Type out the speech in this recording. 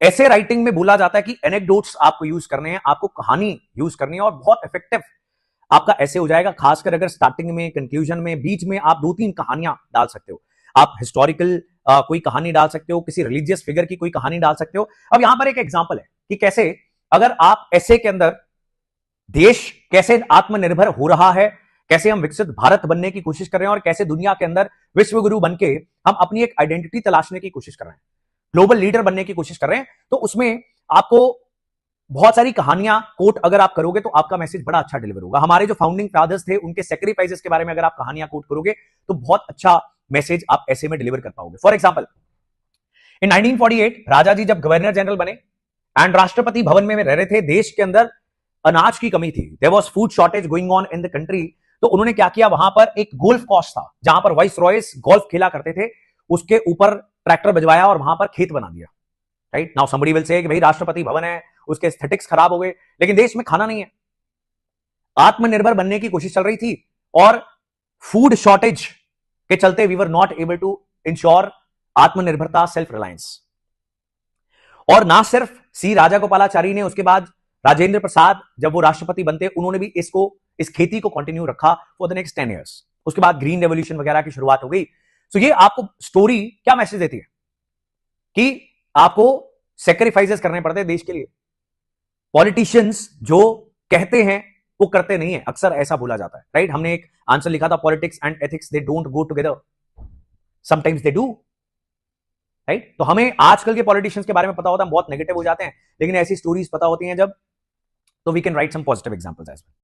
ऐसे राइटिंग में बोला जाता है कि एनेक्डोट्स आपको यूज करने हैं, आपको कहानी यूज करनी है और बहुत इफेक्टिव आपका ऐसे हो जाएगा। खासकर अगर स्टार्टिंग में, कंक्लूजन में, बीच में आप 2-3 कहानियां डाल सकते हो। आप हिस्टोरिकल कोई कहानी डाल सकते हो, किसी रिलीजियस फिगर की कोई कहानी डाल सकते हो। अब यहां पर एक एग्जांपल है कि कैसे अगर आप ऐसे के अंदर देश कैसे आत्मनिर्भर हो रहा है, कैसे हम विकसित भारत बनने की कोशिश कर रहे हैं और कैसे दुनिया के अंदर विश्व गुरु बनके हम अपनी एक आइडेंटिटी तलाशने की कोशिश कर रहे हैं, ग्लोबल लीडर बनने की कोशिश कर रहे हैं, तो उसमें आपको बहुत सारी कहानियां कोट अगर आप करोगे तो आपका मैसेज बड़ा अच्छा डिलीवर होगा। हमारे जो फाउंडिंग फादर्स थे उनके सेक्रीफाइसेस के बारे में अगर आप कहानियां कोट करोगे तो बहुत अच्छा मैसेज आप ऐसे में डिलीवर कर पाओगे। फॉर एग्जाम्पल, इन 1948 राजा जी जब गवर्नर जनरल बने एंड राष्ट्रपति भवन में रह रहे थे, देश के अंदर अनाज की कमी थी, there was food shortage going on in the country. तो उन्होंने क्या किया, वहां पर एक गोल्फ कोर्स था जहां पर वाइस रॉयस गोल्फ खेला करते थे, उसके ऊपर ट्रैक्टर बजवाया और वहां पर खेत बना दिया। Right now somebody will say कि भाई राष्ट्रपति भवन है, उसके एस्थेटिक्स खराब हो गए, लेकिन देश में खाना नहीं है, आत्मनिर्भर बनने की कोशिश चल रही थी और फूड शॉर्टेज के चलते we were not able to ensure आत्मनिर्भरता, सेल्फ रिलायंस। और ना सिर्फ सी राजागोपालाचारी ने, उसके बाद राजेंद्र प्रसाद जब वो राष्ट्रपति बनते उन्होंने भी इस खेती को कंटिन्यू रखा फॉर द नेक्स्ट 10 ईयर्स। उसके बाद ग्रीन रेवोल्यूशन वगैरह की शुरुआत हो गई। तो ये आपको स्टोरी क्या मैसेज देती है कि आपको सेक्रीफाइसेस करने पड़ते हैं देश के लिए। पॉलिटिशियंस जो कहते हैं वो करते नहीं है, अक्सर ऐसा बोला जाता है। राइट, हमने एक आंसर लिखा था, politics and ethics they don't go together, sometimes they do. Right, तो हमें आजकल के पॉलिटिशियंस के बारे में पता होता है, हम बहुत नेगेटिव हो जाते हैं, लेकिन ऐसी स्टोरीज पता होती हैं जब, तो we can write some positive examples as well.